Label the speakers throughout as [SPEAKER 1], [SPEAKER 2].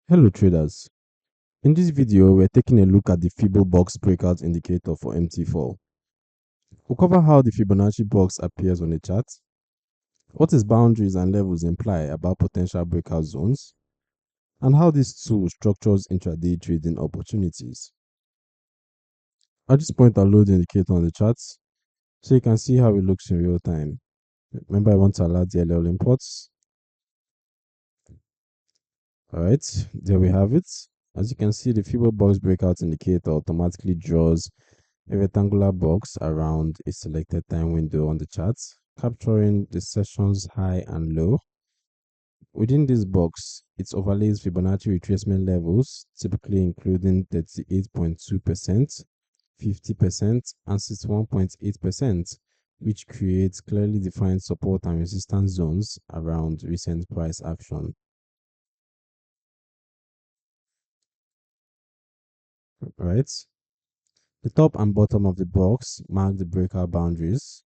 [SPEAKER 1] Hello traders, in this video we're taking a look at the Fibo Box Breakout Indicator for MT4. We'll cover how the Fibonacci box appears on the chart, what its boundaries and levels imply about potential breakout zones, and how this tool structures intraday trading opportunities. At this point I'll load the indicator on the chart so you can see how it looks in real time. Remember I want to allow DLL imports. Alright, there we have it. As you can see, the Fibo Box Breakout Indicator automatically draws a rectangular box around a selected time window on the chart, capturing the session's high and low. Within this box, it overlays Fibonacci retracement levels, typically including 38.2%, 50%, and 61.8%, which creates clearly defined support and resistance zones around recent price action. Right? The top and bottom of the box mark the breakout boundaries.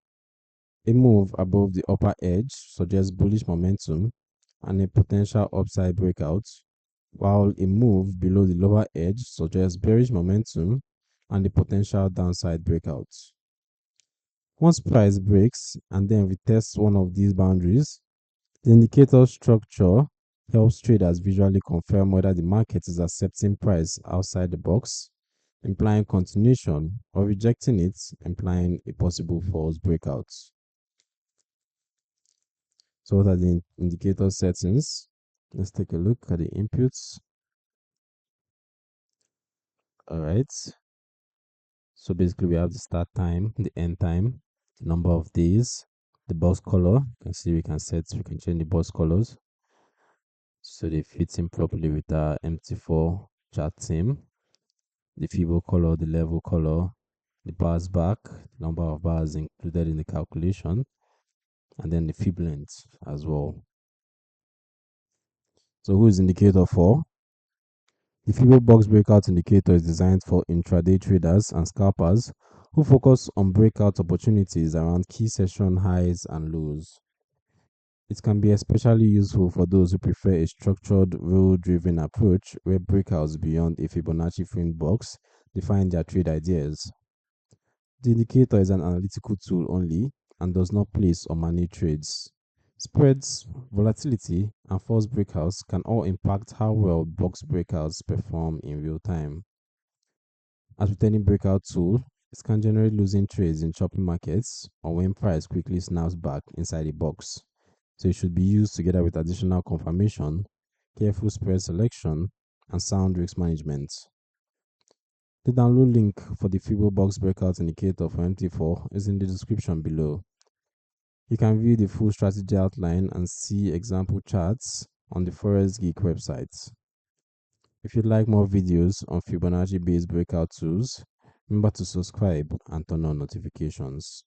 [SPEAKER 1] A move above the upper edge suggests bullish momentum and a potential upside breakout, while a move below the lower edge suggests bearish momentum and a potential downside breakout. Once price breaks and then retests one of these boundaries, the indicator structure helps traders visually confirm whether the market is accepting price outside the box, implying continuation, or rejecting it, implying a possible false breakout. So what are the indicator settings? Let's take a look at the inputs. All right. So basically we have the start time, the end time, the number of days, the box color. You can see we can change the box colors so they fit in properly with our MT4 chart theme. The Fibo color, the level color, the bars back, the number of bars included in the calculation, and then the fib length as well. So who is indicator for? The Fibo Box Breakout Indicator is designed for intraday traders and scalpers who focus on breakout opportunities around key session highs and lows. It can be especially useful for those who prefer a structured, rule-driven approach where breakouts beyond a Fibonacci fringe box define their trade ideas. The indicator is an analytical tool only and does not place or manage trades. Spreads, volatility, and false breakouts can all impact how well box breakouts perform in real time. As with any breakout tool, it can generate losing trades in choppy markets or when price quickly snaps back inside a box. So it should be used together with additional confirmation, careful spread selection, and sound risk management. The download link for the Fibo Box Breakout Indicator for MT4 is in the description below. You can view the full strategy outline and see example charts on the Forex Geek website. If you'd like more videos on Fibonacci based breakout tools, remember to subscribe and turn on notifications.